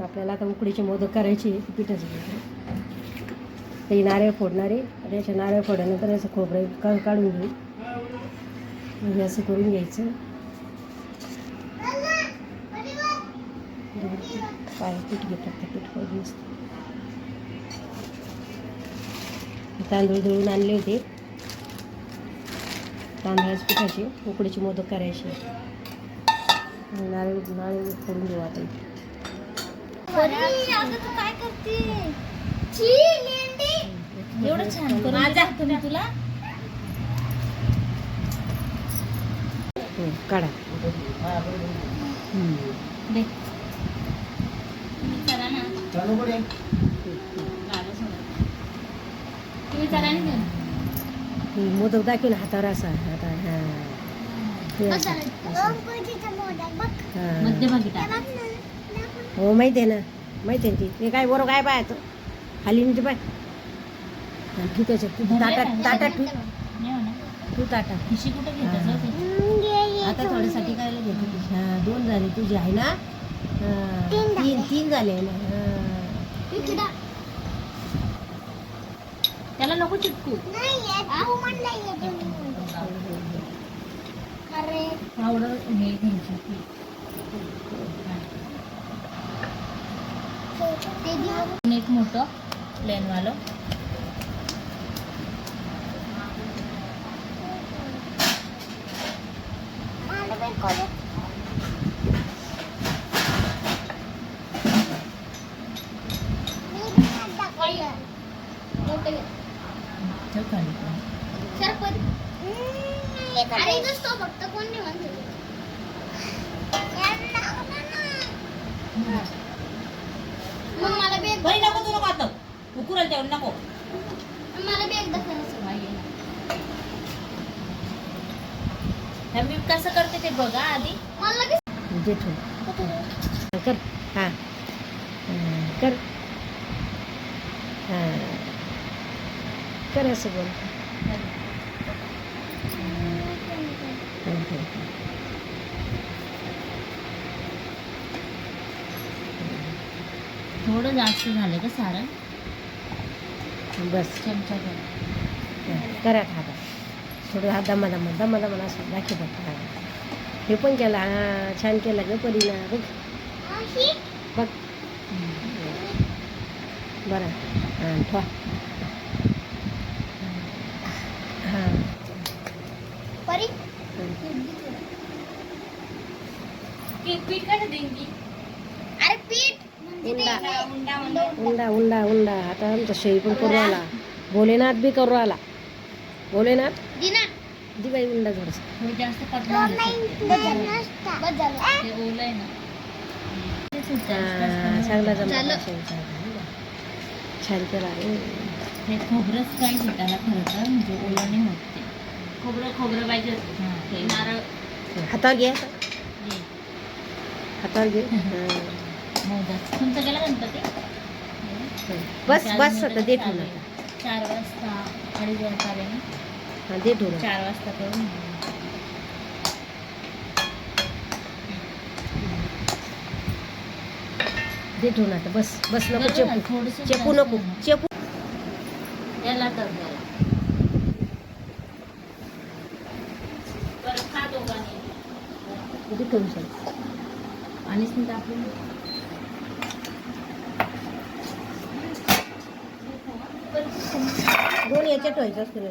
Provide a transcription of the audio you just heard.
आपल्याला आता उकडीचे मोदक करायचे पिठाचे ते नारळ फोडणारे त्याच्या नारळ फोडल्यानंतर असं खोबरं काढून घेऊ म्हणजे असं करून घ्यायचं काय पीठ घेतात पीठ करून तांदूळ दळून आणले होते तांदळाच्या पिठाचे उकडीचे मोदक करायचे नारळ नारळ फोडून घेऊ आता काय करते एवढं छान करून तुम्ही तुला काढा दे चला ना तुम्ही चला ना मोदक दाखवून हातावर असा हाता मध्यभागी टाक हो माहिती आहे ना माहिती आहे ती ते काय बरोबर काय पाहायचं खाली म्हणजे पाय तू त्याच्यात तू ताटात तू ताटात खिशी कुठे घेत आता थोड्यासाठी काय घेते हां 2 झाले तुझे आहे ना तीन झाले ना त्याला नको चिटकू पावडर हे घ्यायची एक मोठं प्लेन वालं फक्त कोण नाही म्हणतो मग मला बी बरी नको तू नको आता उकरल तेवढं नको मला बी एकदा मी कसं करते ते बघा आधी मला कर हां कर हां कर असं बोल थोडं जास्त झालं का सारण बस चमचा करा हाता थोडं हात दमा असं दाखवतात हां हे पण केला हां छान केला ग परीला बघ बघ बरं हां ठेवा हां परी पीठ काय देंगी अरे पीठ उंडा आता आमचा शेळी पण करू आला भोलेनाथ बी करू आला भोलेनाथ दिना दी बाई उंडा थोडंसं थोडी जास्त पतला ते ओलं आहे ना चांगला जमला छान केला हे खोबरंच काय घेताना खरं तर म्हणजे ओलं नाही होत ते खोबरं पाहिजे ते नारळ हातावर घे हातावर घे मोदक तुमचं गेला गणपती बस आता दे ठेवून 4 वाजता 2:30 वाजता आले ना हां दे ठेवून 4 वाजता करून दे ठेवून आता बस नको चेपू चेपू नको चेपू याला तर परत खा दोघांनी दे ठेवून सर आणिच नाही आपण दोन याच्यात ठेवायचं असतं ना